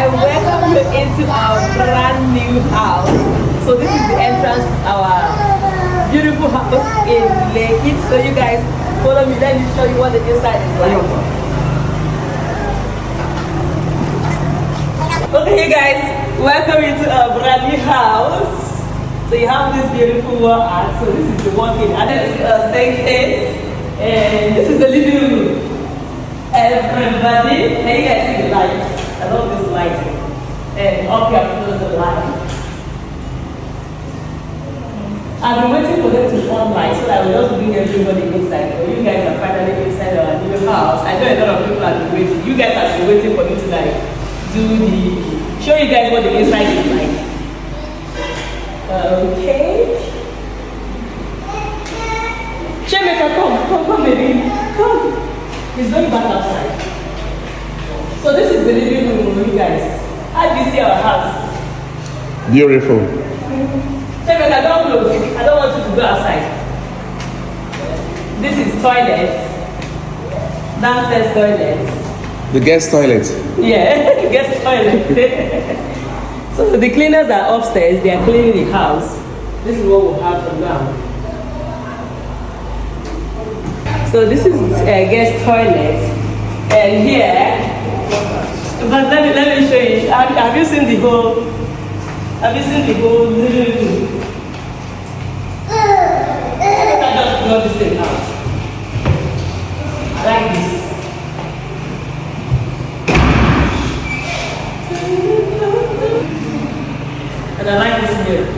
I welcome you into our brand new house. So this is the entrance to our beautiful house in Lekki. So you guys follow me, let me show you what the inside is like. Okay, you guys, welcome you to our brand new house. So you have this beautiful wall art. So this is the walk-in, and this is a staircase, and this is the living room. Everybody, can you guys see the lights? I love this lighting. And up here, close the light. I've been waiting for them to on light so that we just bring everybody inside. But you guys are finally inside our new house. I know a lot of people have been waiting. You guys have been waiting for me to show you guys what the inside is like. Okay. Chemeka, come, baby. Come. He's going back outside. So this is the living room, you guys. How do you see our house? Beautiful. Chemeka, don't look. I don't want you to go outside. This is toilet. Downstairs toilet. The guest toilet. Yeah, guest toilet. So the cleaners are upstairs. They are cleaning the house. This is what we'll have for now. So this is a guest toilet, and here, but let me show you. Have you seen the whole? Have you seen the whole living room? I just love this thing out. I like this. And I like this mirror.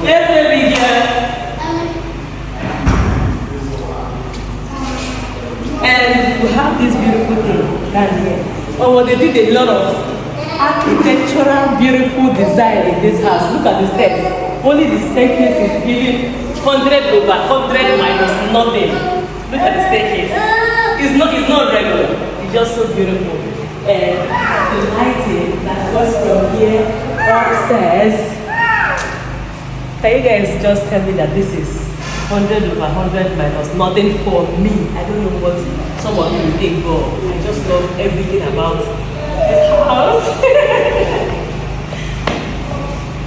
Yes, baby girl. And we have this beautiful thing down here. Oh, well, they did a lot of architectural, beautiful design in this house. Look at the steps. Only the staircase is giving 100 over 100 minus nothing. Look at the staircase. It's not regular. It's just so beautiful. And the lighting that goes from here upstairs. Can you guys just tell me that this is 100 over 100 minus nothing for me? I don't know what some of you think, but I just love everything about this house.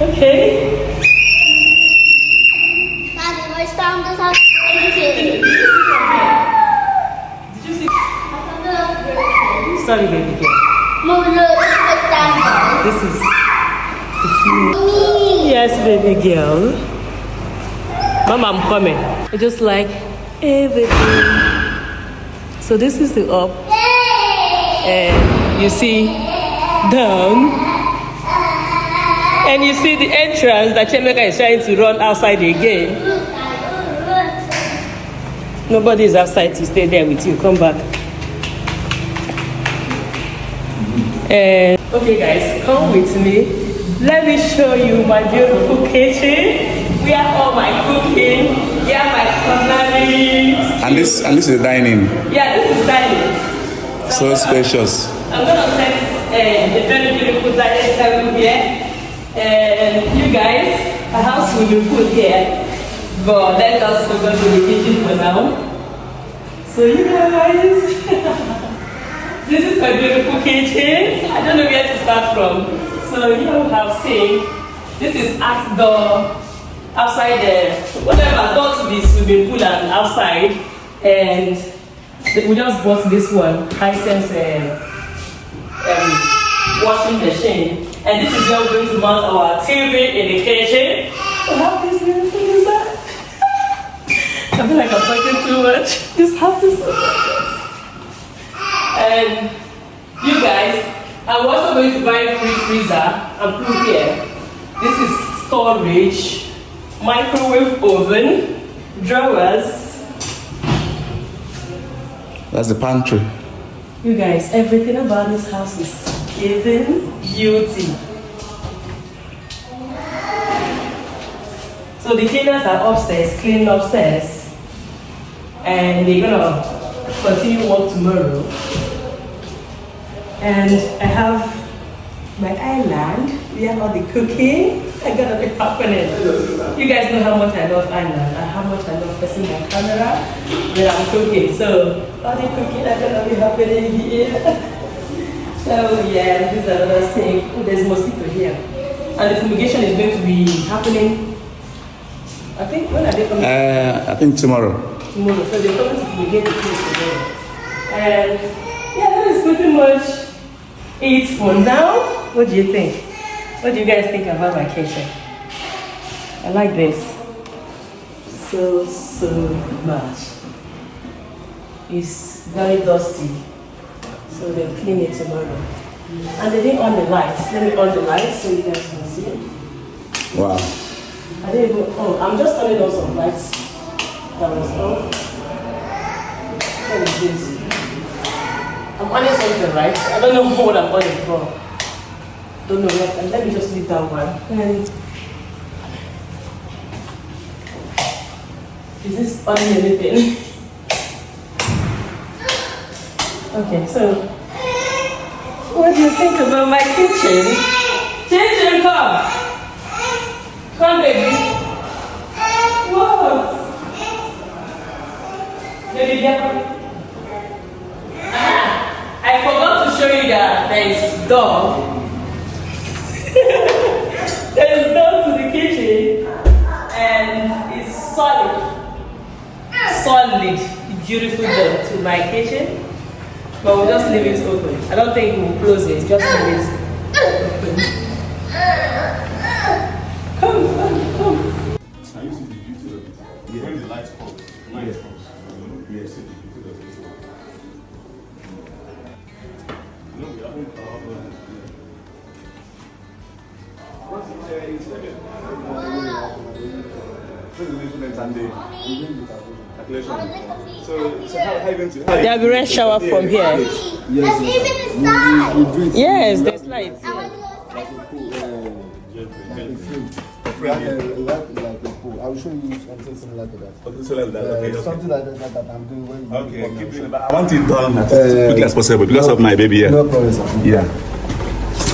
Okay. Daddy, where's down this house? Did you see? Sorry, baby girl. Mom, look, what's down This is the view. Yes, baby girl. Mama, I'm coming. I just like everything. So this is the up. And you see down. And you see the entrance that Chemeka is trying to run outside again. Nobody is outside to stay there with you. Come back. And okay guys, come with me. Let me show you my beautiful kitchen. We have all my cooking. Yeah, my culinary. And this is the dining. Yeah, this is dining. So spacious. I'm gonna set a very beautiful dining table here. And you guys, a house will be put here. But let us focus on the kitchen for now. So you guys, this is my beautiful kitchen. I don't know where to start from. So you have seen, this is axe door outside there. Whatever, door to the swimming pool and outside. And we just bought this one, Hisense washing machine. And this is where we're going to mount our TV in the kitchen. We have this beautiful design. I feel like I'm talking too much. This house is so gorgeous. And you guys, I'm also going to buy a free freezer and put here. This is storage, microwave oven, drawers. That's the pantry. You guys, everything about this house is giving beauty. So the cleaners are upstairs, cleaning upstairs. And they're gonna continue work tomorrow. And I have my island. We have all the cooking. I gotta be happening. You guys know how much I love Anna and how much I love pressing my camera when I'm cooking. So, all the cooking are gonna be happening here. So, yeah, this is another thing. Oh, there's mosquito here. And the fumigation is going to be happening. I think, when are they coming? I think tomorrow. Tomorrow. So, they're coming to fumigate the place tomorrow. And, yeah, that is pretty much it for now. What do you think? What do you guys think about my kitchen? I like this so much. It's very dusty, so they'll clean it tomorrow. And they didn't on the lights. Let me on the lights so you guys can see. Wow. I didn't even. Oh, I'm just turning on some lights that was off. What is this? I'm on something, right? I don't know what I'm on it for. Don't know what. And let me just leave that one. And is this on anything? Okay, so what do you think about my kitchen? Children, come. Come, baby. What? Baby, get. I forgot to show you that there is door. There is door to the kitchen and it's solid. Beautiful door to my kitchen. But we'll just leave it open. I don't think we'll close it, just leave it open. Come. I used to be beauty of it. When the lights come, yes. Yes, it is. No, we haven't So how are you going to? There'll be rain shower from here. There's even inside. Yes, there's lights. I want to go I will show you something similar to that. So like that. Okay. Something like that I'm doing when you Okay, come keep now. doing it. But I want it done as quickly as possible because of my baby here. No problem, sir. Yeah.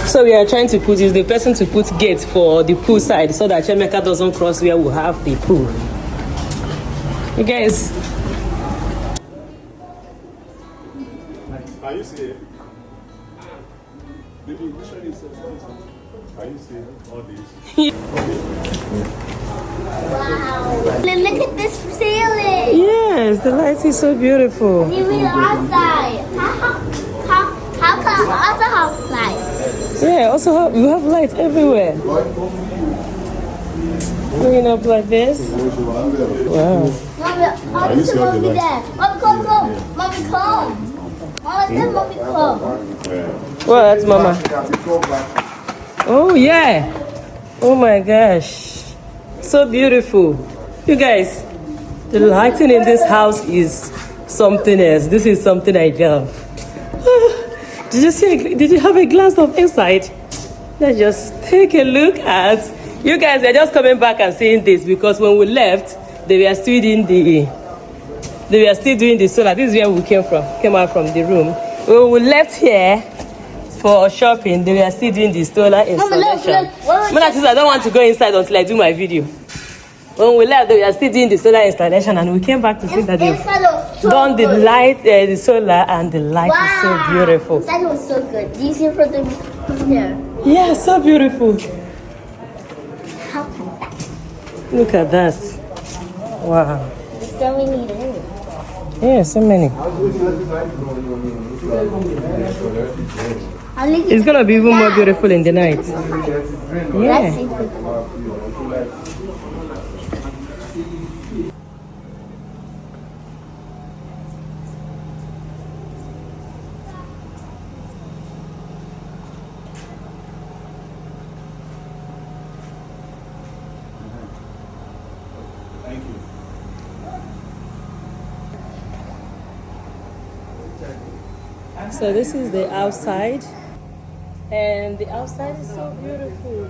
So we are trying to put is the person to put gates for the pool side so that Chemeka doesn't cross where we have the pool. You guys, Are you seeing? Baby, which one is it? Are you seeing all this? Wow. Look at this ceiling. yes, the light is so beautiful. Even outside. How come also have lights? Yeah, also we have lights everywhere. Bringing up like this. Wow. Mommy, oh, there's a mommy there. Mommy, come. Mommy, come. Mommy, come. Well, that's Mama. Oh yeah. Oh my gosh. So beautiful. You guys, the lighting in this house is something else. This is something I love. Did you have a glance of inside? Let's just take a look at. You guys are just coming back and seeing this because when we left, they were still doing the solar. This is where we came out from the room. When we left here for shopping, they were still doing the solar installation. I don't want to go inside until I do my video. When we left, they were still doing the solar installation, and we came back to see that they've done the light, the solar, and the light is so beautiful. That was so good. Do you see from there? Yeah, so beautiful. How come? Look at that. Wow. So we need it. Yeah, so many. It's gonna be even more beautiful in the night. Yeah. Thank you. So this is the outside, and the outside is so beautiful.